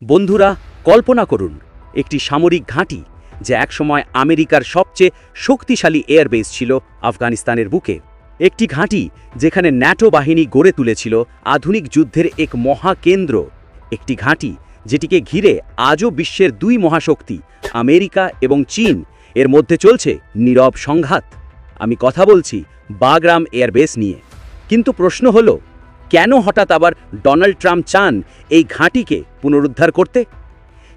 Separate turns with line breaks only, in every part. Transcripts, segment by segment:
বন্ধুরা, কল্পনা করুন একটি সামরিক ঘাঁটি যা একসময় আমেরিকার সবচেয়ে শক্তিশালী এয়ারবেস ছিল আফগানিস্তানের বুকে। একটি ঘাঁটি যেখানে ন্যাটো বাহিনী গড়ে তুলেছিল আধুনিক যুদ্ধের এক মহাকেন্দ্র। একটি ঘাঁটি যেটিকে ঘিরে আজও বিশ্বের দুই মহাশক্তি আমেরিকা এবং চীন এর মধ্যে চলছে নীরব সংঘাত। আমি কথা বলছি বাগরাম এয়ারবেস নিয়ে। কিন্তু প্রশ্ন হলো, কেন হঠাৎ আবার ডোনাল্ড ট্রাম্প চান এই ঘাঁটিকে পুনরুদ্ধার করতে?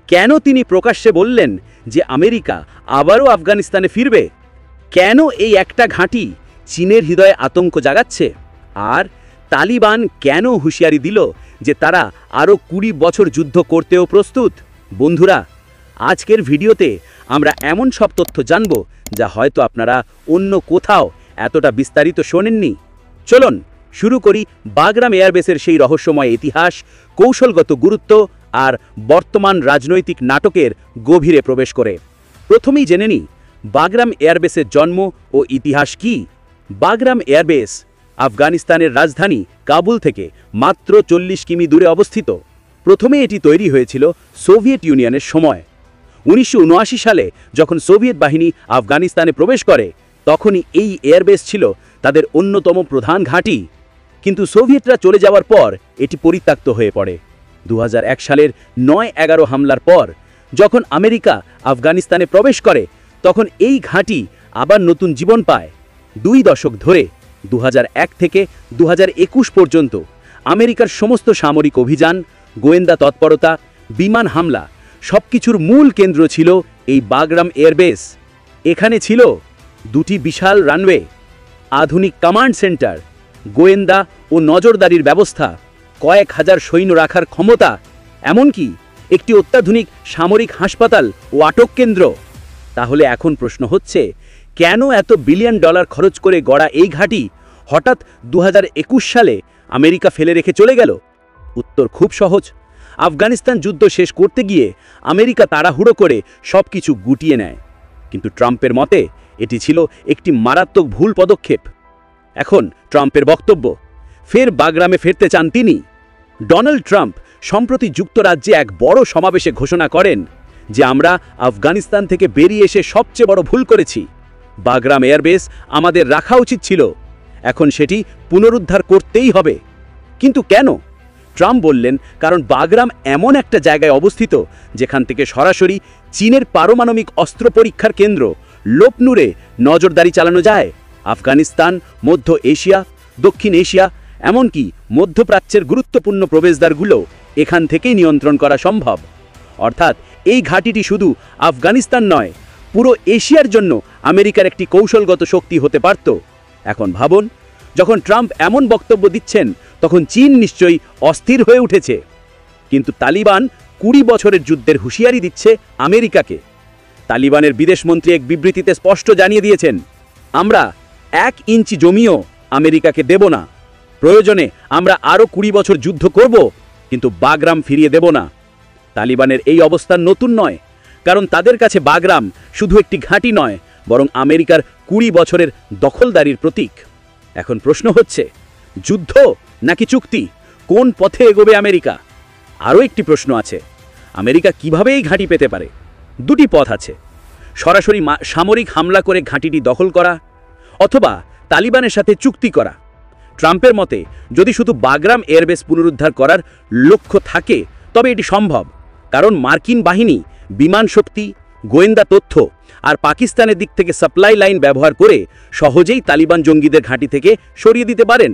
কেন তিনি প্রকাশ্যে বললেন যে আমেরিকা আবারও আফগানিস্তানে ফিরবে? কেন এই একটা ঘাঁটি চীনের হৃদয়ে আতঙ্ক জাগাচ্ছে? আর তালিবান কেন হুঁশিয়ারি দিল যে তারা আরও ২০ বছর যুদ্ধ করতেও প্রস্তুত? বন্ধুরা, আজকের ভিডিওতে আমরা এমন সব তথ্য জানব যা হয়তো আপনারা অন্য কোথাও এতটা বিস্তারিত শোনেননি। চলুন শুরু করি বাগরাম এয়ারবেসের সেই রহস্যময় ইতিহাস, কৌশলগত গুরুত্ব আর বর্তমান রাজনৈতিক নাটকের গভীরে প্রবেশ করে। প্রথমেই জেনে নিই বাগরাম এয়ারবেসের জন্ম ও ইতিহাস কি। বাগরাম এয়ারবেস আফগানিস্তানের রাজধানী কাবুল থেকে মাত্র ৪০ কিমি দূরে অবস্থিত। প্রথমে এটি তৈরি হয়েছিল সোভিয়েত ইউনিয়নের সময়। ১৯৭৯ সালে যখন সোভিয়েত বাহিনী আফগানিস্তানে প্রবেশ করে, তখনই এই এয়ারবেস ছিল তাদের অন্যতম প্রধান ঘাঁটি। কিন্তু সোভিয়েতরা চলে যাওয়ার পর এটি পরিত্যক্ত হয়ে পড়ে। ২০০১ সালের ৯/১১ হামলার পর যখন আমেরিকা আফগানিস্তানে প্রবেশ করে, তখন এই ঘাঁটি আবার নতুন জীবন পায়। ২ দশক ধরে ২০০১ থেকে ২০২১ পর্যন্ত আমেরিকার সমস্ত সামরিক অভিযান, গোয়েন্দা তৎপরতা, বিমান হামলা সবকিছুর মূল কেন্দ্র ছিল এই বাগরাম এয়ারবেস। এখানে ছিল ২টি বিশাল রানওয়ে, আধুনিক কমান্ড সেন্টার, গোয়েন্দা ও নজরদারির ব্যবস্থা, কয়েক হাজার সৈন্য রাখার ক্ষমতা, এমনকি একটি অত্যাধুনিক সামরিক হাসপাতাল ও আটক কেন্দ্র। তাহলে এখন প্রশ্ন হচ্ছে, কেন এত বিলিয়ন ডলার খরচ করে গড়া এই ঘাঁটি হঠাৎ ২০২১ সালে আমেরিকা ফেলে রেখে চলে গেল? উত্তর খুব সহজ। আফগানিস্তান যুদ্ধ শেষ করতে গিয়ে আমেরিকা তাড়াহুড়ো করে সবকিছু গুটিয়ে নেয়। কিন্তু ট্রাম্পের মতে এটি ছিল একটি মারাত্মক ভুল পদক্ষেপ। এখন ট্রাম্পের বক্তব্য, ফের বাগরামে ফিরতে চান তিনি। ডোনাল্ড ট্রাম্প সম্প্রতি যুক্তরাজ্যে এক বড় সমাবেশে ঘোষণা করেন যে আমরা আফগানিস্তান থেকে বেরিয়ে এসে সবচেয়ে বড় ভুল করেছি। বাগরাম এয়ারবেস আমাদের রাখা উচিত ছিল, এখন সেটি পুনরুদ্ধার করতেই হবে। কিন্তু কেন? ট্রাম্প বললেন, কারণ বাগরাম এমন একটা জায়গায় অবস্থিত যেখান থেকে সরাসরি চীনের পারমাণবিক অস্ত্র পরীক্ষার কেন্দ্র লোপনুরে নজরদারি চালানো যায়। আফগানিস্তান, মধ্য এশিয়া, দক্ষিণ এশিয়া, এমনকি মধ্যপ্রাচ্যের গুরুত্বপূর্ণ প্রবেশদ্বারগুলো এখান থেকেই নিয়ন্ত্রণ করা সম্ভব। অর্থাৎ এই ঘাঁটিটি শুধু আফগানিস্তান নয়, পুরো এশিয়ার জন্য আমেরিকার একটি কৌশলগত শক্তি হতে পারত। এখন ভাবুন, যখন ট্রাম্প এমন বক্তব্য দিচ্ছেন, তখন চীন নিশ্চয়ই অস্থির হয়ে উঠেছে। কিন্তু তালিবান ২০ বছরের যুদ্ধের হুঁশিয়ারি দিচ্ছে আমেরিকাকে। তালিবানের বিদেশমন্ত্রী এক বিবৃতিতে স্পষ্ট জানিয়ে দিয়েছেন, আমরা ১ ইঞ্চি জমিও আমেরিকাকে দেব না। প্রয়োজনে আমরা আরও ২০ বছর যুদ্ধ করব, কিন্তু বাগরাম ফিরিয়ে দেব না। তালিবানের এই অবস্থান নতুন নয়, কারণ তাদের কাছে বাগরাম শুধু একটি ঘাঁটি নয়, বরং আমেরিকার ২০ বছরের দখলদারির প্রতীক। এখন প্রশ্ন হচ্ছে, যুদ্ধ নাকি চুক্তি? কোন পথে এগোবে আমেরিকা? আরও একটি প্রশ্ন আছে, আমেরিকা কিভাবে এই ঘাঁটি পেতে পারে? ২টি পথ আছে, সরাসরি সামরিক হামলা করে ঘাঁটিটি দখল করা, অথবা তালিবানের সাথে চুক্তি করা। ট্রাম্পের মতে যদি শুধু বাগরাম এয়ারবেস পুনরুদ্ধার করার লক্ষ্য থাকে, তবে এটি সম্ভব, কারণ মার্কিন বাহিনী বিমান শক্তি, গোয়েন্দা তথ্য আর পাকিস্তানের দিক থেকে সাপ্লাই লাইন ব্যবহার করে সহজেই তালিবান জঙ্গিদের ঘাঁটি থেকে সরিয়ে দিতে পারেন।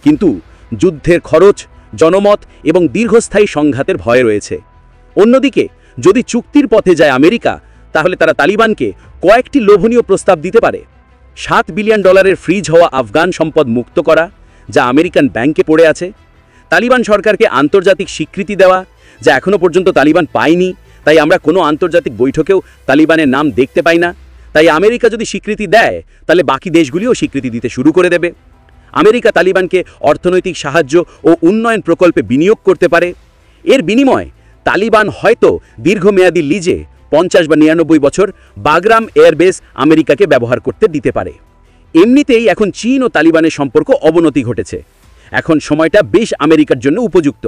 কিন্তু যুদ্ধের খরচ, জনমত এবং দীর্ঘস্থায়ী সংঘাতের ভয় রয়েছে। অন্যদিকে যদি চুক্তির পথে যায় আমেরিকা, তাহলে তারা তালিবানকে কয়েকটি লোভনীয় প্রস্তাব দিতে পারে। $৭ বিলিয়ন ফ্রিজ হওয়া আফগান সম্পদ মুক্ত করা, যা আমেরিকান ব্যাংকে পড়ে আছে, তালিবান সরকারকে আন্তর্জাতিক স্বীকৃতি দেওয়া, যা এখনও পর্যন্ত তালিবান পায়নি, তাই আমরা কোনো আন্তর্জাতিক বৈঠকেও তালিবানের নাম দেখতে পাই না। তাই আমেরিকা যদি স্বীকৃতি দেয়, তাহলে বাকি দেশগুলিও স্বীকৃতি দিতে শুরু করে দেবে। আমেরিকা তালিবানকে অর্থনৈতিক সাহায্য ও উন্নয়ন প্রকল্পে বিনিয়োগ করতে পারে। এর বিনিময়ে তালিবান হয়তো দীর্ঘমেয়াদী লিজে ৫০ বা ৯৯ বছর বাগরাম এয়ারবেস আমেরিকাকে ব্যবহার করতে দিতে পারে। এমনিতেই এখন চীন ও তালিবানের সম্পর্ক অবনতি ঘটেছে। এখন সময়টা বেশ আমেরিকার জন্য উপযুক্ত,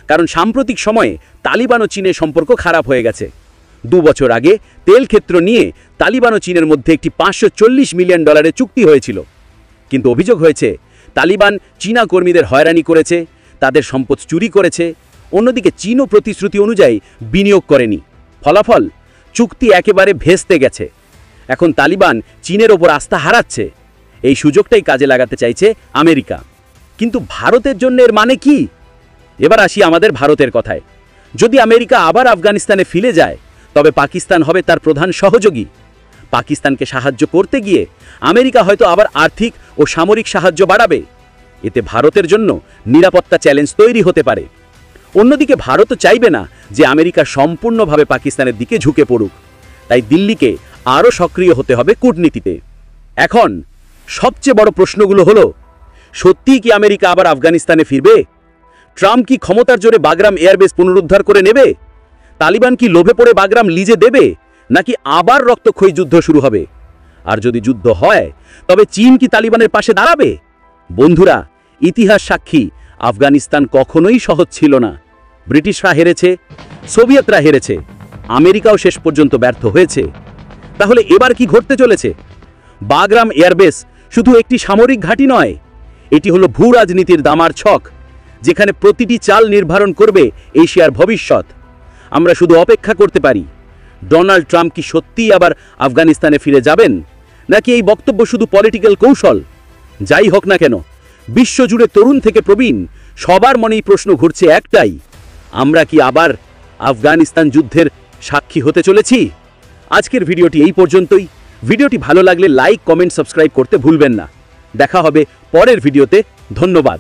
কারণ সাম্প্রতিক সময়ে তালিবান ও চীনের সম্পর্ক খারাপ হয়ে গেছে। 2 বছর আগে তেল ক্ষেত্র নিয়ে তালিবান ও চীনের মধ্যে একটি $540 মিলিয়ন চুক্তি হয়েছিল, কিন্তু অভিযোগ হয়েছে তালিবান চীনা কর্মীদের হয়রানি করেছে, তাদের সম্পদ চুরি করেছে। অন্যদিকে চীনও প্রতিশ্রুতি অনুযায়ী বিনিয়োগ করেনি। ফলাফল, চুক্তি একেবারে ভেস্তে গেছে। এখন তালিবান চীনের ওপর আস্থা হারাচ্ছে। এই সুযোগটাই কাজে লাগাতে চাইছে আমেরিকা। কিন্তু ভারতের জন্য এর মানে কি? এবার আসি আমাদের ভারতের কথায়। যদি আমেরিকা আবার আফগানিস্তানে ফিরে যায়, তবে পাকিস্তান হবে তার প্রধান সহযোগী। পাকিস্তানকে সাহায্য করতে গিয়ে আমেরিকা হয়তো আবার আর্থিক ও সামরিক সাহায্য বাড়াবে। এতে ভারতের জন্য নিরাপত্তা চ্যালেঞ্জ তৈরি হতে পারে। অন্যদিকে ভারতও চাইবে না যে আমেরিকা সম্পূর্ণভাবে পাকিস্তানের দিকে ঝুঁকে পড়ুক। তাই দিল্লিকে আরও সক্রিয় হতে হবে কূটনীতিতে। এখন সবচেয়ে বড় প্রশ্নগুলো হলো, সত্যিই কি আমেরিকা আবার আফগানিস্তানে ফিরবে? ট্রাম্প কি ক্ষমতার জোরে বাগরাম এয়ারবেস পুনরুদ্ধার করে নেবে? তালিবান কি লোভে পড়ে বাগরাম লিজে দেবে, নাকি আবার রক্তক্ষয়ী যুদ্ধ শুরু হবে? আর যদি যুদ্ধ হয়, তবে চীন কি তালিবানের পাশে দাঁড়াবে? বন্ধুরা, ইতিহাস সাক্ষী, আফগানিস্তান কখনোই সহজ ছিল না। ব্রিটিশরা হেরেছে, সোভিয়েতরা হেরেছে, আমেরিকাও শেষ পর্যন্ত ব্যর্থ হয়েছে। তাহলে এবার কি ঘটতে চলেছে? বাগরাম এয়ারবেস শুধু একটি সামরিক ঘাঁটি নয়, এটি হলো ভূ রাজনীতির দামার ছক, যেখানে প্রতিটি চাল নির্ধারণ করবে এশিয়ার ভবিষ্যৎ। আমরা শুধু অপেক্ষা করতে পারি, ডোনাল্ড ট্রাম্প কি সত্যিই আবার আফগানিস্তানে ফিরে যাবেন, নাকি এই বক্তব্য শুধু পলিটিক্যাল কৌশল? যাই হোক না কেন, বিশ্বজুড়ে তরুণ থেকে প্রবীণ সবার মনেই প্রশ্ন ঘুরছে একটাই, আমরা কি আবার আফগানিস্তান যুদ্ধের সাক্ষী হতে চলেছি? আজকের ভিডিওটি এই পর্যন্তই। ভিডিওটি ভালো লাগলে লাইক, কমেন্ট, সাবস্ক্রাইব করতে ভুলবেন না। দেখা হবে পরের ভিডিওতে। ধন্যবাদ।